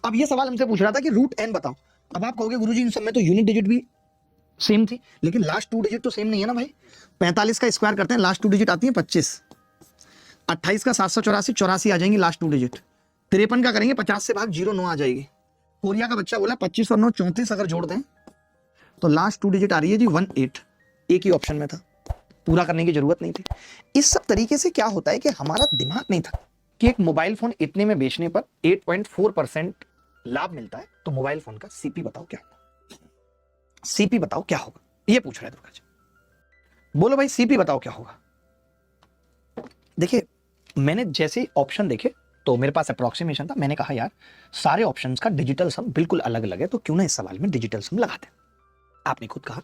अब ये सवाल हमसे पूछ रहा था कि रूट n बताओ। अब आप कहोगे गुरुजी इन सब में तो यूनिट डिजिट भी सेम थी, लेकिन लास्ट 2 डिजिट तो सेम नहीं है ना भाई। 45 का स्क्वायर करते हैं, लास्ट 2 डिजिट आती है 25। 28 का 784, 84 आ जाएंगी लास्ट 2 डिजिट। 53 का करेंगे 50 से भाग 0 9 आ जाएगी। कोरिया का बच्चा बोला 25 और 9 34 अगर जोड़ दें तो लास्ट 2 डिजिट आ रही है जी 18। एक ही ऑप्शन में था, पूरा करने की जरूरत नहीं थी। इस सब तरीके से क्या होता है कि हमारा दिमाग नहीं था कि एक मोबाइल फोन इतने में बेचने पर 8.4% लाभ मिलता है, तो मोबाइल फोन का सीपी बताओ क्या होगा। सीपी बताओ क्या होगा, ये पूछ रहे दुर्गा जी। बोलो भाई सीपी बताओ क्या होगा। देखिए मैंने जैसे ही ऑप्शन देखे तो मेरे पास अप्रोक्सीमेशन था, मैंने कहा यार सारे ऑप्शंस का डिजिटल सम बिल्कुल अलग अलग है, तो क्यों ना इस सवाल में डिजिटल सम लगाते हैं। आपने खुद कहा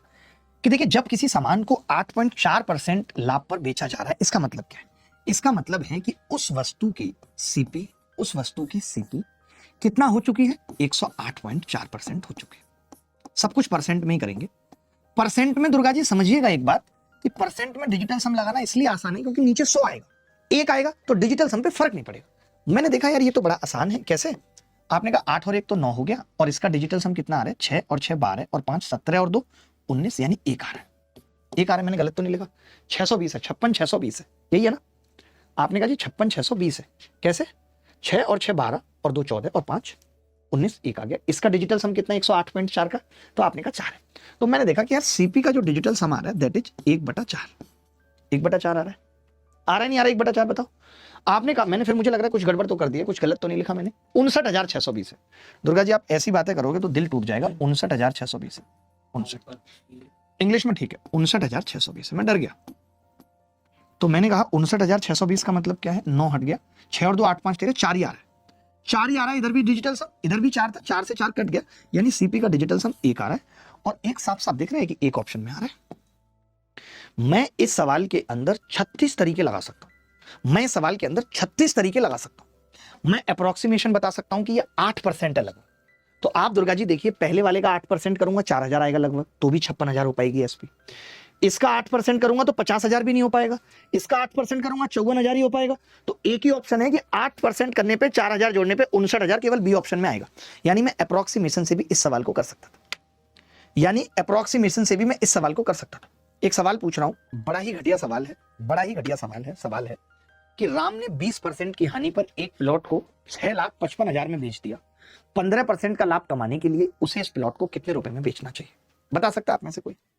कि देखिए जब किसी सामान को 8.4% लाभ पर बेचा जा रहा है, इसका मतलब क्या है? इसका मतलब है कि उस वस्तु की सीपी कितना हो चुकी है? 108.4% हो चुकी है। सब कुछ परसेंट में ही करेंगे। परसेंट में दुर्गा जी समझिएगा एक बात कि परसेंट में डिजिटल सम लगाना इसलिए आसान है क्योंकि नीचे 100 आएगा, 1 आएगा तो डिजिटल सम पे फर्क नहीं पड़ेगा। मैंने देखा यार ये तो बड़ा आसान है, कैसे? आपने कहा 8 और 1 तो 9 हो गया, और इसका डिजिटल सम कितना आ रहा है? 6 और 6 12 और 5 17 और 2 19, यानी 1 आ रहा है। 1 आ रहा है, मैंने गलत तो नहीं लिखा? 620 है, 56 620 है, यही है ना? आपने कहा जी 56 620 है, कैसे? 6 और 6 12 और 2 14 और 5 19, 1 आ गया। इसका डिजिटल सम कितना? 108.4 का, तो आपने कहा 4 है। तो मैंने देखा कि यार सीपी का जो डिजिटल सम आ रहा है दैट इज 1/4। 1/4 आ रहा है, आ रहा है नहीं आ रहा? 1/4 बताओ। आपने कहा, मैंने फिर मुझे लग रहा है कुछ गड़बड़ तो कर दिया, कुछ गलत तो नहीं लिखा मैंने। 59,620 है। दुर्गा जी आप ऐसी बातें करोगे तो दिल टूट जाएगा। 59,620 है, 59 इंग्लिश में ठीक है, 59,620 है। मैं डर गया, तो मैंने कहा 59,620 का मतलब क्या है? 9 हट गया, 6 और 2 8 5 13, 4 ही आ रहा है। 4 ही आ रहा है, इधर भी डिजिटल सम, इधर भी 4 था, 4 से 4 कट गया, यानी सीपी का डिजिटल सम 1 आ रहा है। और एक साफ साफ देख रहे हैं कि एक ऑप्शन में आ रहा है। मैं इस सवाल के अंदर 36 तरीके लगा सकता हूं, मैं इस सवाल के अंदर 36 तरीके लगा सकता हूं। मैं अप्रोक्सीमेशन बता सकता हूं कि ये 8% है लगभग। तो आप दुर्गा जी देखिए, पहले वाले का 8% करूंगा 4,000 आएगा लगभग, तो भी 56,000 हो पाएगी एसपी। इसका 8% करूंगा तो 50,000 भी नहीं हो पाएगा। इसका 8% करूंगा 54,000 ही हो पाएगा। तो एक ही ऑप्शन है कि 8% करने पे 4,000 जोड़ने पे 59,000 केवल बी ऑप्शन में आएगा। यानी मैं अप्रोक्सीमेशन से भी इस सवाल को कर सकता था, यानी अप्रोक्सीमेशन से भी मैं इस सवाल को कर सकता था। एक सवाल पूछ रहा हूं, बड़ा ही घटिया सवाल है, बड़ा ही घटिया सवाल है कि राम ने 20% की हानि पर एक प्लॉट को 6,55,000 में बेच दिया। 15% का लाभ कमाने के लिए उसे इस प्लॉट को कितने रुपए में बेचना चाहिए? बता सकता है आप में से कोई?